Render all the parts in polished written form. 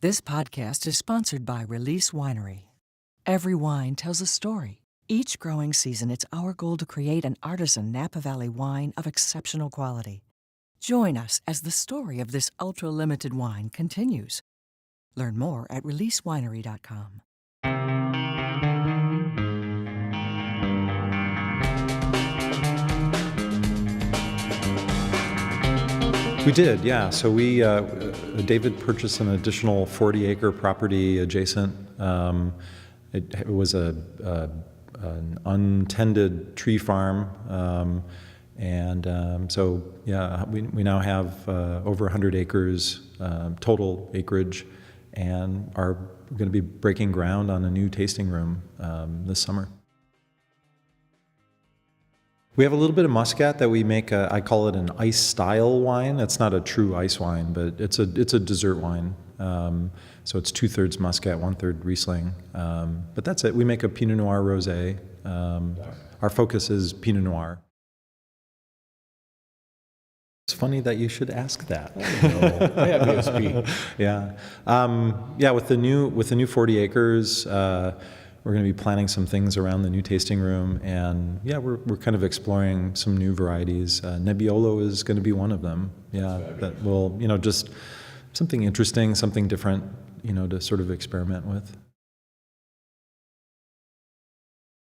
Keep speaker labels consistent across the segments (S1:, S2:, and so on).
S1: This podcast is sponsored by Release Winery. Every wine tells a story. Each growing season, it's our goal to create an artisan Napa Valley wine of exceptional quality. Join us as the story of this ultra-limited wine continues. Learn more at releasewinery.com.
S2: We did, yeah. So David purchased an additional 40-acre property adjacent. It was an untended tree farm, so yeah, we now have over 100 acres total acreage, and are going to be breaking ground on a new tasting room this summer. We have a little bit of Muscat that we make. I call it an ice-style wine. It's not a true ice wine, but it's a dessert wine. So it's 2/3 Muscat, 1/3 Riesling. But that's it. We make a Pinot Noir rosé. Our focus is Pinot Noir. It's funny that you should ask that.
S3: I have ESP.
S2: Yeah. With the new 40 acres. We're going to be planning some things around the new tasting room, and yeah, we're kind of exploring some new varieties. Nebbiolo is going to be one of them. Yeah, that will, just something interesting, something different, to sort of experiment with.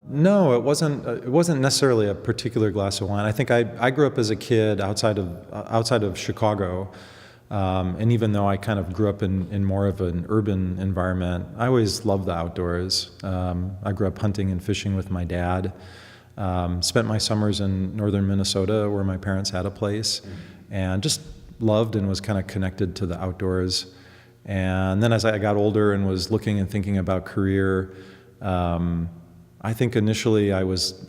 S2: No, it wasn't necessarily a particular glass of wine. I think I grew up as a kid outside of Chicago. And even though I kind of grew up in more of an urban environment, I always loved the outdoors. I grew up hunting and fishing with my dad. Spent my summers in northern Minnesota where my parents had a place, and just loved and was kind of connected to the outdoors. And then as I got older and was looking and thinking about career, I think initially I was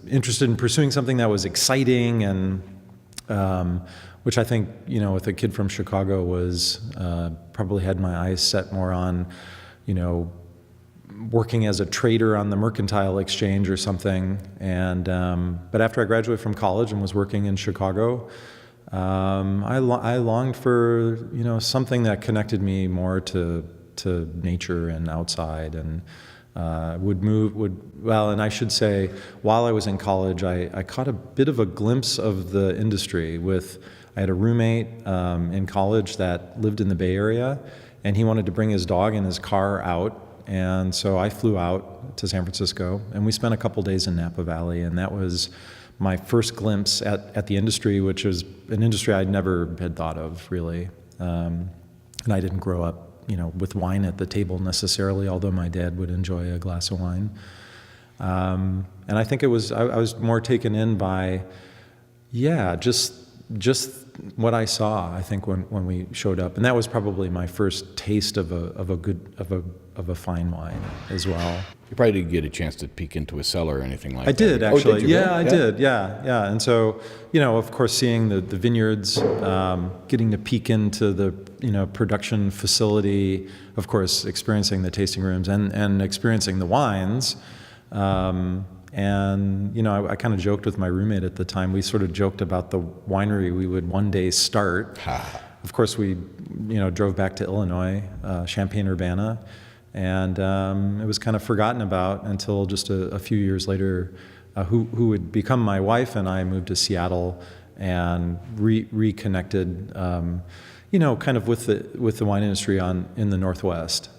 S2: interested in pursuing something that was exciting and which I think, with a kid from Chicago was probably had my eyes set more on, working as a trader on the mercantile exchange or something. And but after I graduated from college and was working in Chicago, I longed for something that connected me more to nature and outside, and and I should say, while I was in college, I caught a bit of a glimpse of the industry. I had a roommate in college that lived in the Bay Area, and he wanted to bring his dog and his car out, and so I flew out to San Francisco, and we spent a couple days in Napa Valley, and that was my first glimpse at the industry, which was an industry I never had thought of, really. And I didn't grow up with wine at the table necessarily, although my dad would enjoy a glass of wine. And I think I was more taken in by, just what I saw, I think, when we showed up. And that was probably my first taste of a fine wine as well.
S3: You probably didn't get a chance to peek into a cellar or anything like that.
S2: I did, actually.
S3: Oh, did you?
S2: Yeah, I did. Yeah. And so, of course, seeing the vineyards, getting to peek into the, production facility, of course, experiencing the tasting rooms and experiencing the wines. I kind of joked with my roommate at the time. We sort of joked about the winery we would one day start. Of course, we, drove back to Illinois, Champaign-Urbana, and it was kind of forgotten about until just a few years later. Who would become my wife and I moved to Seattle and reconnected, kind of with the wine industry in the Northwest,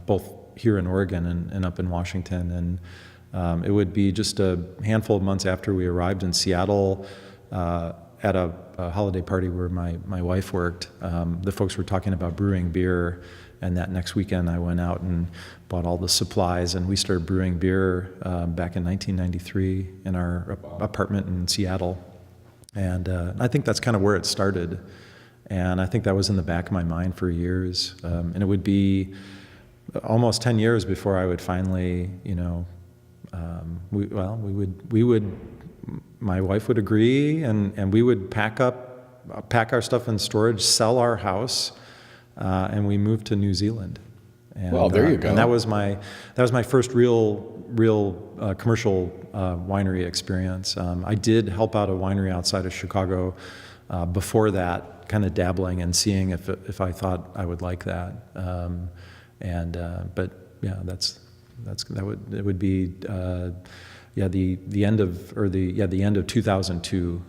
S2: both here in Oregon and up in Washington. And it would be just a handful of months after we arrived in Seattle at a holiday party where my wife worked. The folks were talking about brewing beer, and that next weekend I went out and bought all the supplies, and we started brewing beer back in 1993 in our apartment in Seattle. And I think that's kind of where it started. And I think that was in the back of my mind for years. And it would be almost 10 years before I would finally, my wife would agree, and we would pack our stuff in storage, sell our house, and we moved to New Zealand. And,
S3: Well, there you go.
S2: And that was my first real commercial winery experience. I did help out a winery outside of Chicago before that, kind of dabbling and seeing if I thought I would like that. But yeah, it would be the end of 2002,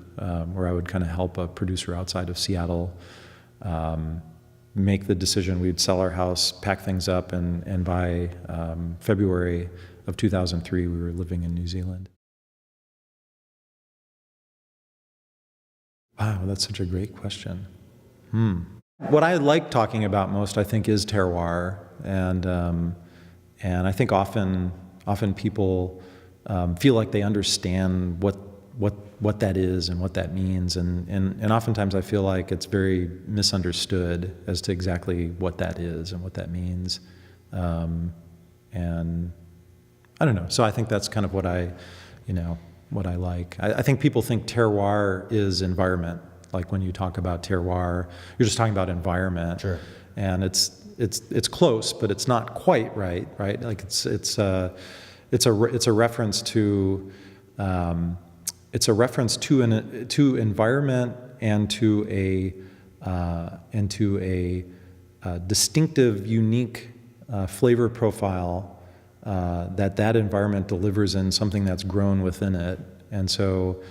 S2: where I would kind of help a producer outside of Seattle make the decision. We'd sell our house, pack things up, and by February of 2003, we were living in New Zealand. Wow, that's such a great question. What I like talking about most, I think, is terroir, and I think often people feel like they understand what that is and what that means, and oftentimes I feel like it's very misunderstood as to exactly what that is and what that means, and I don't know. So I think that's kind of what I like. I think people think terroir is environment. Like when you talk about terroir, you're just talking about environment.
S3: Sure. And
S2: it's close, but it's not quite right. Like it's a reference to environment and to a distinctive, unique flavor profile that environment delivers in something that's grown within it. And so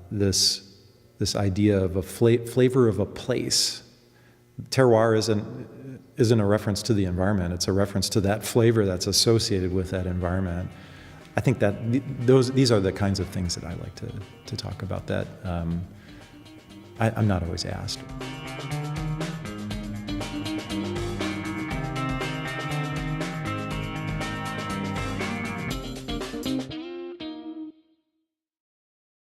S2: this idea of a flavor of a place, terroir isn't a reference to the environment. It's a reference to that flavor that's associated with that environment. I think that these are the kinds of things that I like to talk about that I'm not always asked.